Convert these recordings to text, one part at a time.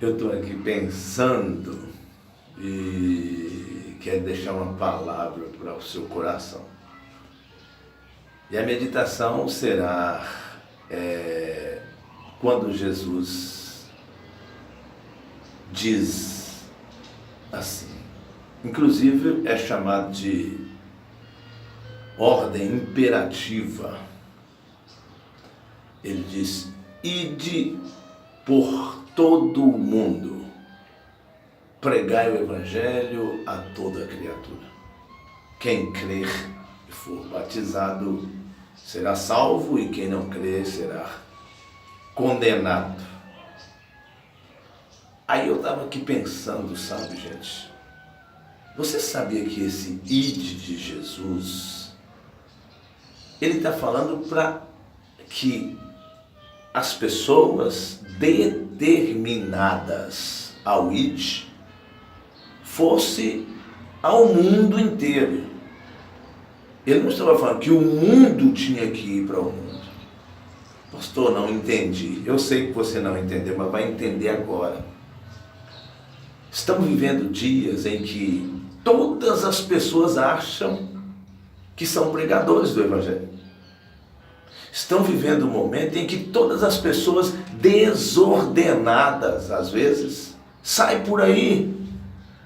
Eu estou aqui pensando e quero deixar uma palavra para o seu coração. E a meditação será quando Jesus diz assim, inclusive é chamado de ordem imperativa. Ele diz: ide por todo o mundo, pregai o Evangelho a toda criatura. Quem crer e for batizado será salvo, e quem não crer será condenado. Aí eu estava aqui pensando, sabe, gente? Você sabia que esse ide de Jesus, ele está falando para que as pessoas determinadas ao id fosse ao mundo inteiro. Ele não estava falando que o mundo tinha que ir para o mundo. Pastor, não entendi. Eu sei que você não entendeu, mas vai entender agora. Estamos vivendo dias em que todas as pessoas acham que são pregadores do Evangelho. Estão vivendo um momento em que todas as pessoas desordenadas, às vezes, saem por aí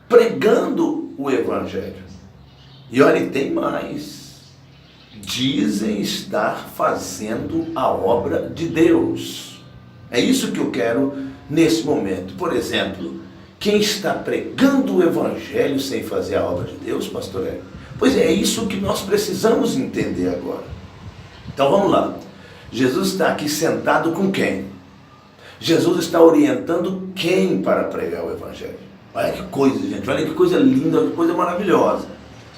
pregando o Evangelho. E olha, tem mais. Dizem estar fazendo a obra de Deus. É isso que eu quero nesse momento. Por exemplo, quem está pregando o Evangelho sem fazer a obra de Deus, pastor Hélio? Pois é isso que nós precisamos entender agora. Então vamos lá. Jesus está aqui sentado com quem? Jesus está orientando quem para pregar o Evangelho? Olha que coisa, gente. Olha que coisa linda, que coisa maravilhosa.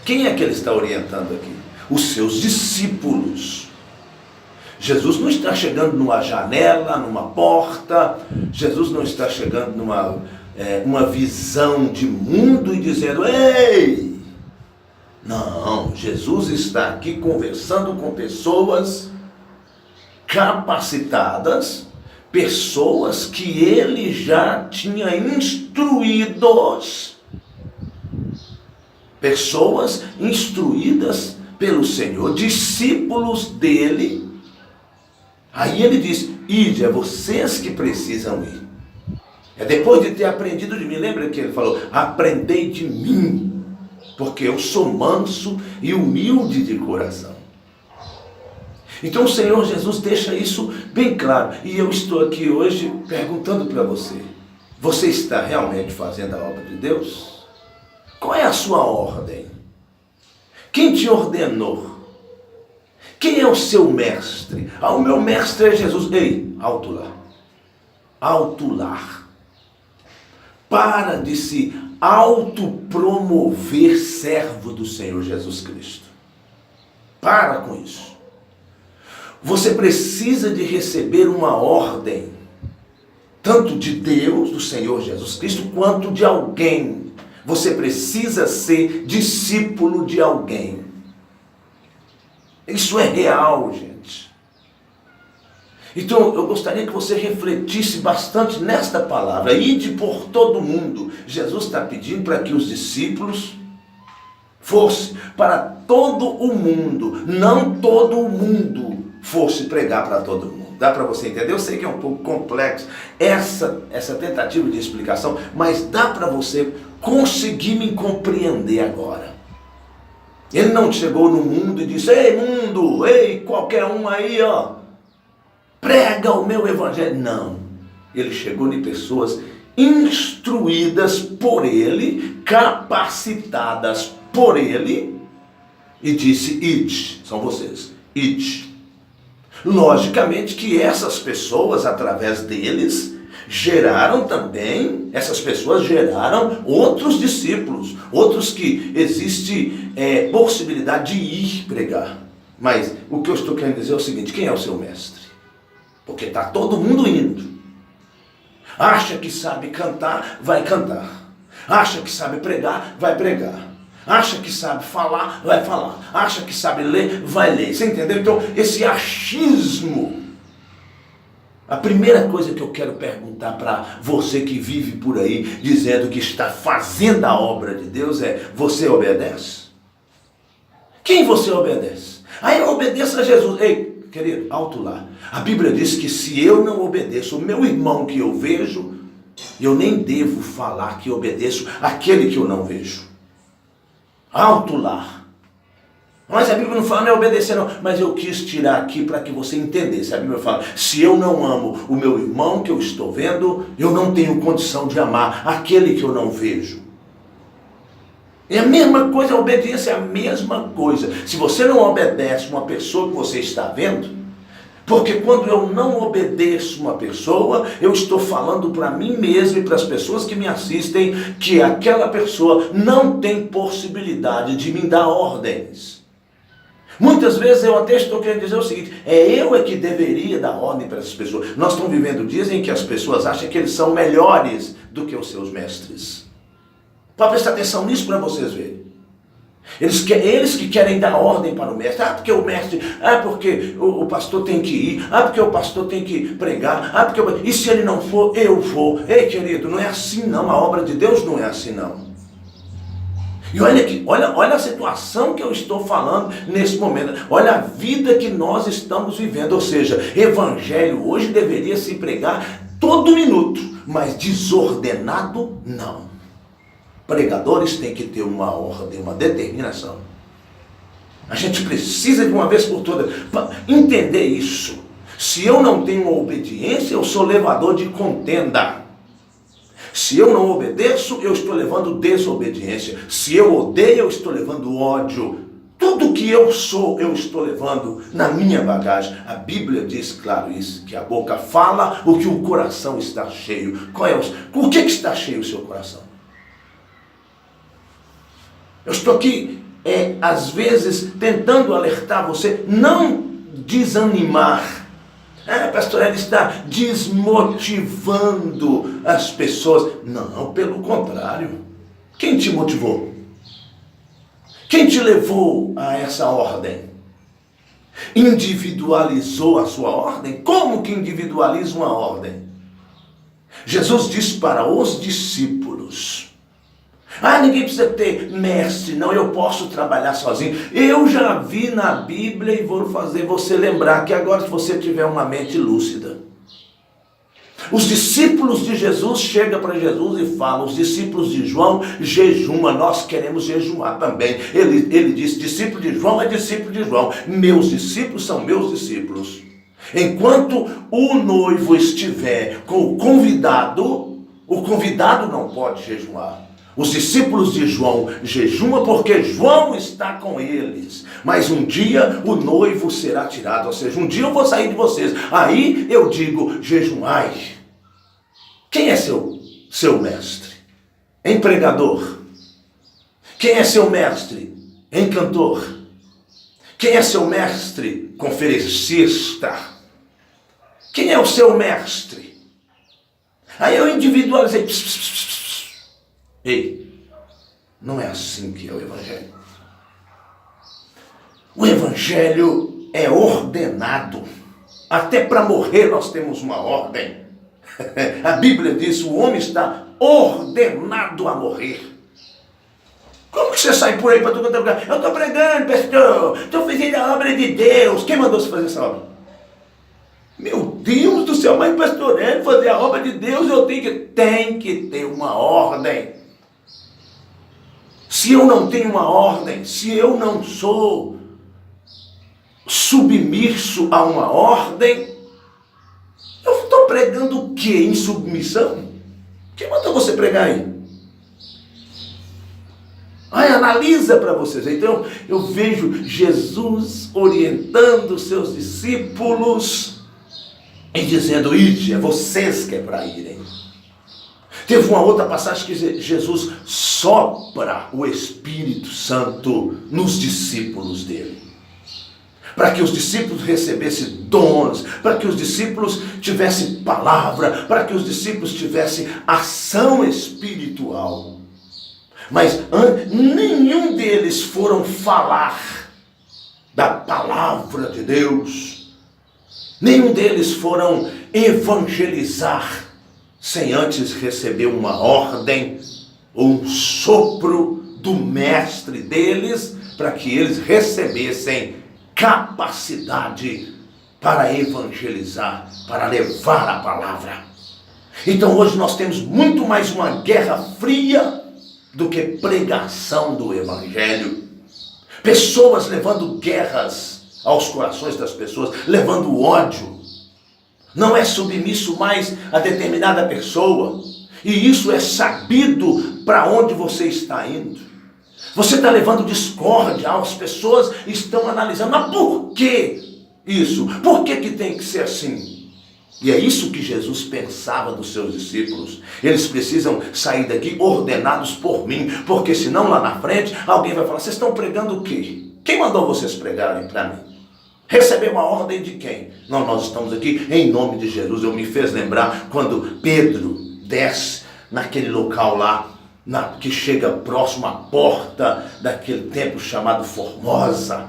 Quem é que ele está orientando aqui? Os seus discípulos. Jesus não está chegando numa janela, numa porta. Jesus não está chegando numa visão de mundo e dizendo: ei! Não, Jesus está aqui conversando com pessoas capacitadas, pessoas que ele já tinha instruídos, pessoas instruídas pelo Senhor, discípulos dele. Aí ele diz: ide, é vocês que precisam ir. É depois de ter aprendido de mim. Lembra que ele falou: aprendei de mim, porque eu sou manso e humilde de coração. Então o Senhor Jesus deixa isso bem claro. E eu estou aqui hoje perguntando para você: você está realmente fazendo a obra de Deus? Qual é a sua ordem? Quem te ordenou? Quem é o seu mestre? O meu mestre é Jesus. Ei, alto lá. Alto lá. Para de se autopromover servo do Senhor Jesus Cristo. Para com isso. Você precisa de receber uma ordem, tanto de Deus, do Senhor Jesus Cristo, quanto de alguém. Você precisa ser discípulo de alguém. Isso é real, gente. Então, eu gostaria que você refletisse bastante nesta palavra. Ide por todo mundo. Jesus está pedindo para que os discípulos fossem para todo o mundo. Não todo o mundo fosse pregar para todo mundo. Dá para você entender? Eu sei que é um pouco complexo essa tentativa de explicação, mas dá para você conseguir me compreender agora. Ele não chegou no mundo e disse: ei mundo, ei qualquer um aí, ó, prega o meu Evangelho. Não. Ele chegou em pessoas instruídas por ele, capacitadas por ele, e disse: ide, são vocês, ide. Logicamente que essas pessoas, através deles, essas pessoas geraram outros discípulos, outros que existe possibilidade de ir pregar. Mas o que eu estou querendo dizer é o seguinte: quem é o seu mestre? Porque está todo mundo indo. Acha que sabe cantar, vai cantar. Acha que sabe pregar, vai pregar. Acha que sabe falar, vai falar. Acha que sabe ler, vai ler. Você entendeu? Então, esse achismo A primeira coisa que eu quero perguntar para você que vive por aí dizendo que está fazendo a obra de Deus é: você obedece? Quem você obedece? Aí eu obedeço a Jesus. Ei, querido, alto lá. A Bíblia diz que se eu não obedeço o meu irmão que eu vejo, eu nem devo falar que obedeço aquele que eu não vejo. Alto lá. Mas a Bíblia não fala, não é obedecer não. Mas eu quis tirar aqui para que você entendesse. A Bíblia fala, se eu não amo o meu irmão que eu estou vendo, eu não tenho condição de amar aquele que eu não vejo. É a mesma coisa, a obediência é a mesma coisa. Se você não obedece uma pessoa que você está vendo, porque quando eu não obedeço uma pessoa, eu estou falando para mim mesmo e para as pessoas que me assistem que aquela pessoa não tem possibilidade de me dar ordens. Muitas vezes eu até estou querendo dizer o seguinte, eu que deveria dar ordem para essas pessoas. Nós estamos vivendo dias em que as pessoas acham que eles são melhores do que os seus mestres. Pode prestar atenção nisso para vocês verem. Eles que querem dar ordem para o mestre. Porque o mestre, porque o pastor tem que ir, porque o pastor tem que pregar, e se ele não for, eu vou. Ei, querido, não é assim não, a obra de Deus não é assim não. E olha aqui, olha a situação que eu estou falando nesse momento. Olha a vida que nós estamos vivendo. Ou seja, evangelho hoje deveria se pregar todo minuto, mas desordenado não. Pregadores têm que ter uma ordem, uma determinação. A gente precisa de uma vez por todas entender isso. Se eu não tenho obediência, eu sou levador de contenda. Se eu não obedeço, eu estou levando desobediência. Se eu odeio, eu estou levando ódio. Tudo que eu sou, eu estou levando na minha bagagem. A Bíblia diz, claro, isso, que a boca fala o que o coração está cheio. O que está cheio o seu coração? Eu estou aqui, às vezes, tentando alertar você, não desanimar. Pastor, ele está desmotivando as pessoas. Não, pelo contrário. Quem te motivou? Quem te levou a essa ordem? Individualizou a sua ordem? Como que individualiza uma ordem? Jesus disse para os discípulos, ninguém precisa ter mestre, não, eu posso trabalhar sozinho. Eu já vi na Bíblia e vou fazer você lembrar que agora, se você tiver uma mente lúcida, os discípulos de Jesus chegam para Jesus e falam, os discípulos de João jejuma, nós queremos jejuar também. Ele disse, discípulo de João é discípulo de João, meus discípulos são meus discípulos. Enquanto o noivo estiver com o convidado não pode jejuar. Os discípulos de João jejuam porque João está com eles. Mas um dia o noivo será tirado. Ou seja, um dia eu vou sair de vocês. Aí eu digo, jejuai. Quem é seu mestre? Empregador. Quem é seu mestre? Cantor. Quem é seu mestre? Conferencista. Quem é o seu mestre? Aí eu individualizei. Ei, não é assim que é o Evangelho. O Evangelho é ordenado. Até para morrer nós temos uma ordem. A Bíblia diz, o homem está ordenado a morrer. Como que você sai por aí para todo lugar? Eu estou pregando, pastor, estou fazendo a obra de Deus. Quem mandou você fazer essa obra? Meu Deus do céu, mas pastor, fazer a obra de Deus eu tenho que ter uma ordem. Se eu não tenho uma ordem, se eu não sou submisso a uma ordem, eu estou pregando o quê? Em submissão? Quem mandou você pregar aí? Analisa para vocês. Então, eu vejo Jesus orientando os seus discípulos e dizendo, ide, é vocês que é para irem. Teve uma outra passagem que Jesus sopra o Espírito Santo nos discípulos dele. Para que os discípulos recebessem dons, para que os discípulos tivessem palavra, para que os discípulos tivessem ação espiritual. Mas nenhum deles foram falar da palavra de Deus. Nenhum deles foram evangelizar sem antes receber uma ordem, um sopro do mestre deles, para que eles recebessem capacidade para evangelizar, para levar a palavra. Então hoje nós temos muito mais uma guerra fria do que pregação do evangelho. Pessoas levando guerras aos corações das pessoas, levando ódio. Não é submisso mais a determinada pessoa. E isso é sabido para onde você está indo. Você está levando discórdia, as pessoas estão analisando, mas por que isso? Por que tem que ser assim? E é isso que Jesus pensava dos seus discípulos. Eles precisam sair daqui ordenados por mim, porque senão lá na frente alguém vai falar, vocês estão pregando o quê? Quem mandou vocês pregarem para mim? Recebeu uma ordem de quem? Não, nós estamos aqui em nome de Jesus. Eu me fez lembrar quando Pedro desce naquele local lá, que chega próximo à porta daquele templo chamado Formosa.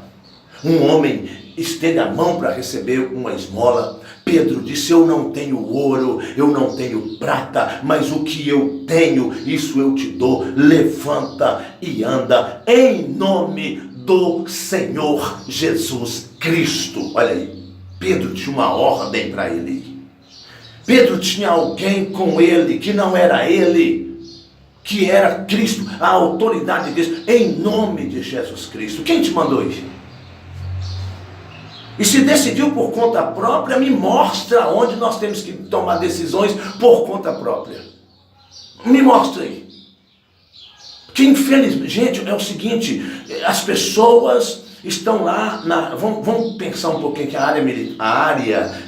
Um homem estende a mão para receber uma esmola. Pedro disse, eu não tenho ouro, eu não tenho prata, mas o que eu tenho, isso eu te dou. Levanta e anda em nome do Senhor Jesus Cristo. Olha aí, Pedro tinha uma ordem para ele. Pedro tinha alguém com ele que não era ele, que era Cristo, a autoridade de Deus, em nome de Jesus Cristo. Quem te mandou ir? E se decidiu por conta própria, me mostra onde nós temos que tomar decisões por conta própria. Me mostra aí. Que infelizmente, gente, é o seguinte, as pessoas estão lá, vamos pensar um pouquinho que a área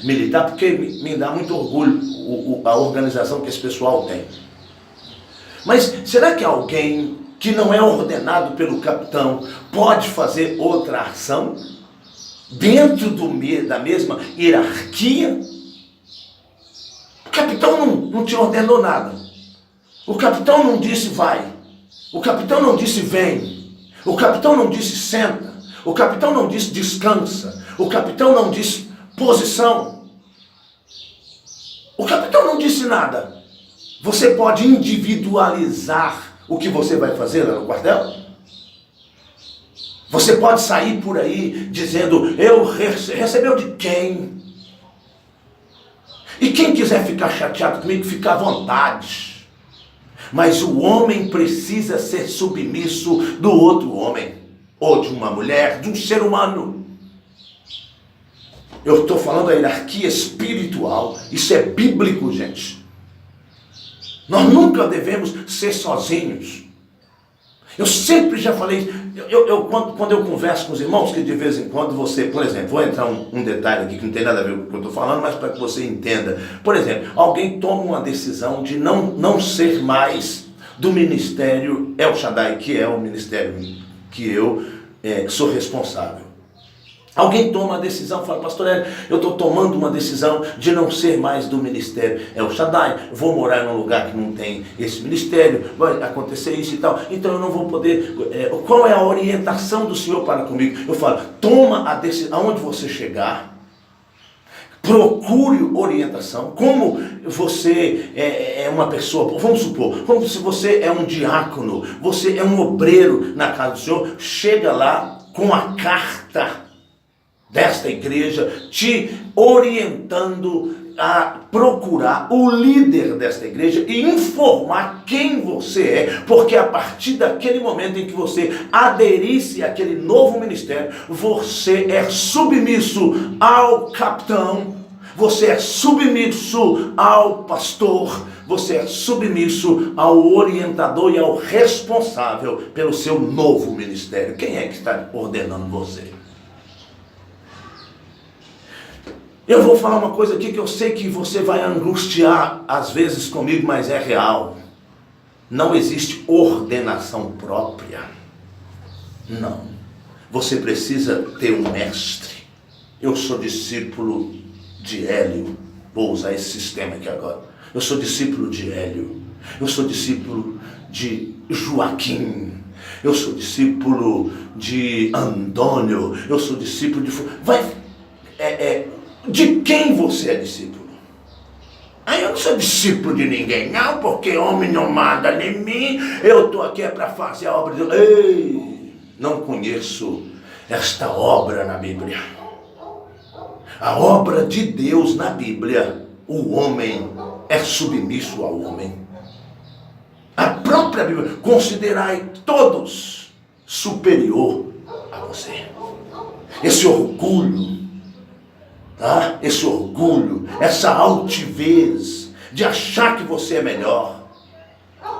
militar, porque me dá muito orgulho a organização que esse pessoal tem. Mas será que alguém que não é ordenado pelo capitão pode fazer outra ação dentro da mesma hierarquia? O capitão não te ordenou nada. O capitão não disse vai. O capitão não disse vem. O capitão não disse senta. O capitão não disse descansa. O capitão não disse posição. O capitão não disse nada. Você pode individualizar o que você vai fazer lá no quartel? Você pode sair por aí dizendo, recebeu de quem? E quem quiser ficar chateado comigo, fica à vontade. Mas o homem precisa ser submisso do outro homem, ou de uma mulher, de um ser humano. Eu estou falando da hierarquia espiritual, isso é bíblico, gente. Nós nunca devemos ser sozinhos. Eu sempre já falei, quando eu converso com os irmãos, que de vez em quando você, por exemplo, vou entrar um detalhe aqui que não tem nada a ver com o que eu estou falando, mas para que você entenda. Por exemplo, alguém toma uma decisão de não ser mais do ministério El Shaddai, que é o ministério que eu sou responsável. Alguém toma a decisão, fala, pastor Hélio, eu estou tomando uma decisão de não ser mais do ministério El Shaddai, vou morar num lugar que não tem esse ministério, vai acontecer isso e tal, então eu não vou poder, qual é a orientação do Senhor para comigo? Eu falo, toma a decisão, aonde você chegar, procure orientação, como você é uma pessoa, vamos supor, como se você é um diácono, você é um obreiro na casa do Senhor, chega lá com a carta desta igreja, te orientando a procurar o líder desta igreja e informar quem você é, porque a partir daquele momento em que você aderisse àquele novo ministério, você é submisso ao capitão, você é submisso ao pastor, você é submisso ao orientador e ao responsável pelo seu novo ministério. Quem é que está ordenando você? Eu vou falar uma coisa aqui que eu sei que você vai angustiar às vezes comigo, mas é real. Não existe ordenação própria. Não. Você precisa ter um mestre. Eu sou discípulo de Hélio. Vou usar esse sistema aqui agora. Eu sou discípulo de Hélio. Eu sou discípulo de Joaquim. Eu sou discípulo de Antônio. Eu sou discípulo de... De quem você é discípulo? Aí eu não sou discípulo de ninguém, não, porque homem não manda em mim, eu estou aqui para fazer a obra de Deus. Ei, não conheço esta obra na Bíblia. A obra de Deus na Bíblia, o homem é submisso ao homem. A própria Bíblia, considerai todos superior a você. Esse orgulho, tá? Esse orgulho, essa altivez de achar que você é melhor,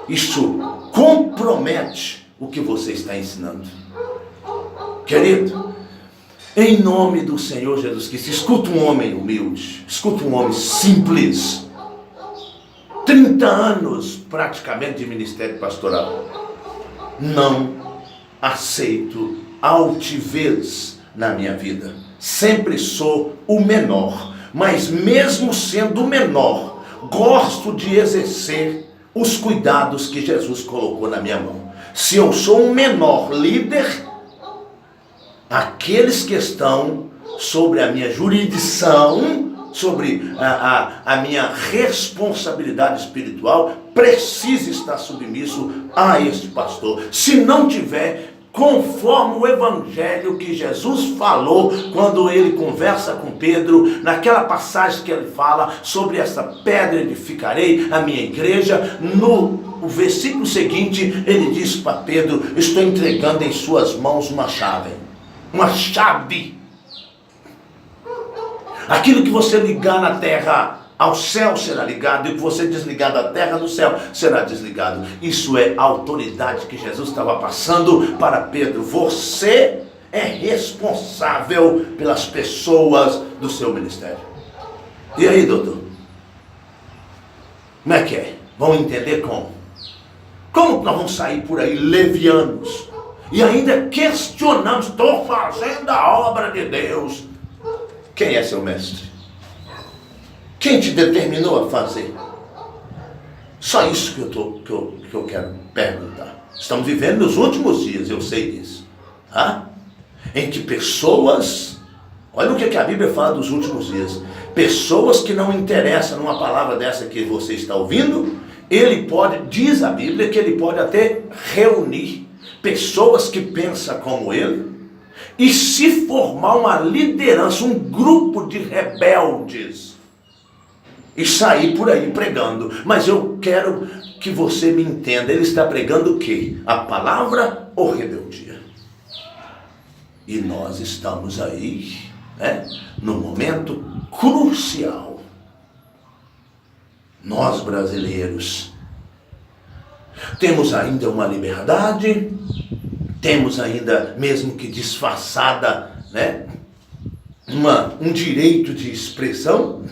isso compromete o que você está ensinando. Querido, em nome do Senhor Jesus Cristo, escuta um homem humilde, escuta um homem simples, 30 anos praticamente de ministério pastoral. Não aceito altivez na minha vida. Sempre sou o menor, mas mesmo sendo o menor, gosto de exercer os cuidados que Jesus colocou na minha mão. Se eu sou um menor líder, aqueles que estão sobre a minha jurisdição, sobre a minha responsabilidade espiritual, precisa estar submisso a este pastor. Se não tiver, conforme o evangelho que Jesus falou quando ele conversa com Pedro, naquela passagem que ele fala sobre essa pedra edificarei a minha igreja, no versículo seguinte ele diz para Pedro: estou entregando em suas mãos uma chave. Uma chave. Aquilo que você ligar na terra ao céu será ligado, e o que você desligar da terra do céu será desligado. Isso é a autoridade que Jesus estava passando para Pedro. Você é responsável pelas pessoas do seu ministério. E aí, doutor? Como é que é? Vamos entender como? Como que nós vamos sair por aí levianos e ainda questionamos: estou fazendo a obra de Deus? Quem é seu mestre? Quem te determinou a fazer? Só isso que eu quero perguntar. Estamos vivendo nos últimos dias, eu sei disso, tá? Em que pessoas, olha o que a Bíblia fala dos últimos dias, pessoas que não interessam numa palavra dessa que você está ouvindo, ele pode, diz a Bíblia, que ele pode até reunir pessoas que pensam como ele, e se formar uma liderança, um grupo de rebeldes, e sair por aí pregando. Mas eu quero que você me entenda, ele está pregando o quê? A palavra ou rebeldia? E nós estamos aí, né, no momento crucial. Nós brasileiros temos ainda uma liberdade, temos ainda, mesmo que disfarçada, né, um direito de expressão.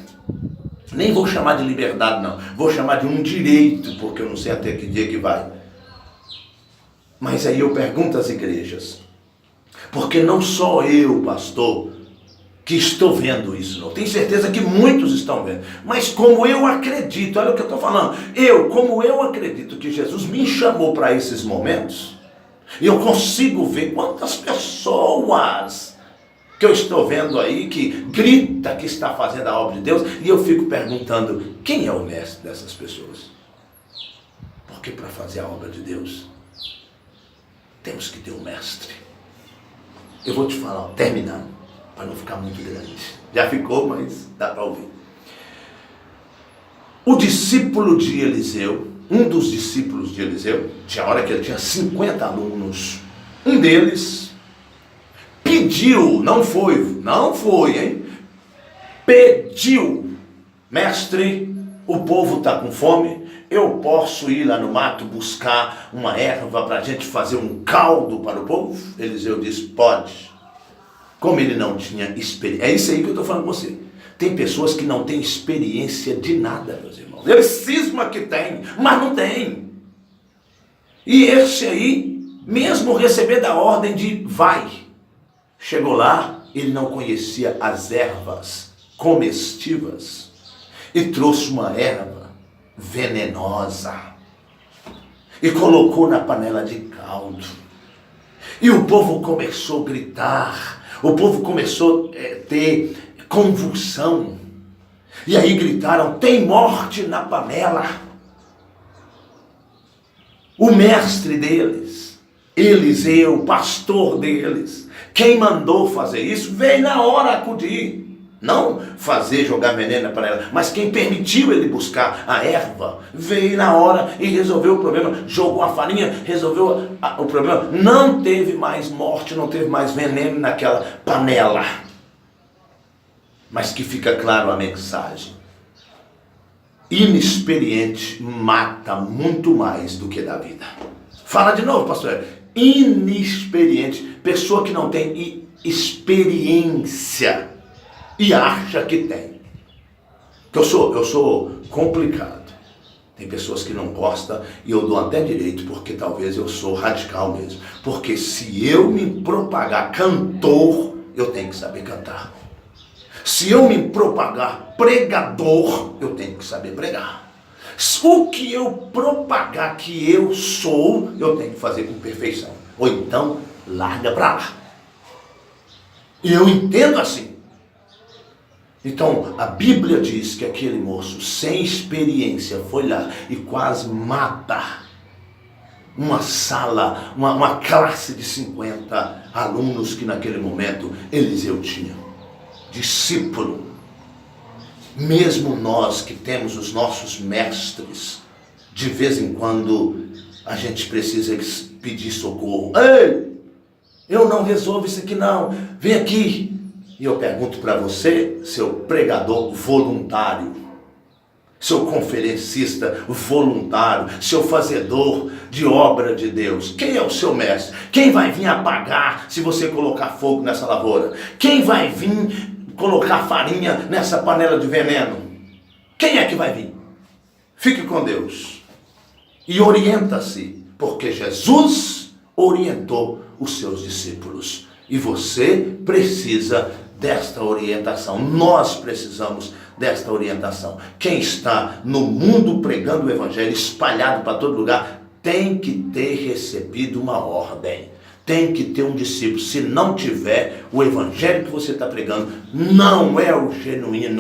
Nem vou chamar de liberdade, não. Vou chamar de um direito, porque eu não sei até que dia que vai. Mas aí eu pergunto às igrejas, porque não só eu, pastor, que estou vendo isso, não. Tenho certeza que muitos estão vendo. Mas como eu acredito, olha o que eu estou falando. Como eu acredito que Jesus me chamou para esses momentos, e eu consigo ver quantas pessoas que eu estou vendo aí, que grita que está fazendo a obra de Deus, e eu fico perguntando: quem é o mestre dessas pessoas? Porque para fazer a obra de Deus, temos que ter um mestre. Eu vou te falar, terminando, para não ficar muito grande. Já ficou, mas dá para ouvir. O discípulo de Eliseu, um dos discípulos de Eliseu, tinha hora que ele tinha 50 alunos, um deles pediu, não foi, hein? Pediu: mestre, o povo está com fome, eu posso ir lá no mato buscar uma erva para a gente fazer um caldo para o povo? Eliseu disse: pode. Como ele não tinha experiência, é isso aí que eu estou falando com você. Tem pessoas que não têm experiência de nada, meus irmãos. Ele cisma que tem, mas não tem. E esse aí, mesmo receber da ordem de vai, chegou lá, ele não conhecia as ervas comestíveis e trouxe uma erva venenosa e colocou na panela de caldo. E o povo começou a gritar, o povo começou a ter convulsão. E aí gritaram: tem morte na panela. O mestre deles, Eliseu, pastor deles, quem mandou fazer isso, veio na hora acudir. Não fazer jogar veneno na panela, mas quem permitiu ele buscar a erva, veio na hora e resolveu o problema. Jogou a farinha, resolveu o problema. Não teve mais morte, não teve mais veneno naquela panela. Mas que fica claro a mensagem: inexperiente mata muito mais do que dá vida. Fala de novo, pastor. Inexperiente, pessoa que não tem experiência e acha que tem. Eu sou complicado. Tem pessoas que não gostam e eu dou até direito, porque talvez eu sou radical mesmo. Porque se eu me propagar cantor, eu tenho que saber cantar. Se eu me propagar pregador, eu tenho que saber pregar. O que eu propagar que eu sou, eu tenho que fazer com perfeição. Ou então, larga pra lá. E eu entendo assim. Então, a Bíblia diz que aquele moço sem experiência foi lá e quase mata uma sala, uma classe de 50 alunos que naquele momento Eliseu tinha. Discípulo. Mesmo nós que temos os nossos mestres, de vez em quando a gente precisa pedir socorro. Ei, eu não resolvo isso aqui não, vem aqui. E eu pergunto para você, seu pregador voluntário, seu conferencista voluntário, seu fazedor de obra de Deus, quem é o seu mestre? Quem vai vir apagar se você colocar fogo nessa lavoura? Quem vai vir colocar farinha nessa panela de veneno? Quem é que vai vir? Fique com Deus e orienta-se, porque Jesus orientou os seus discípulos e você precisa desta orientação. Nós precisamos desta orientação. Quem está no mundo pregando o evangelho, espalhado para todo lugar, tem que ter recebido uma ordem. Tem que ter um discípulo. Se não tiver, o evangelho que você está pregando não é o genuíno.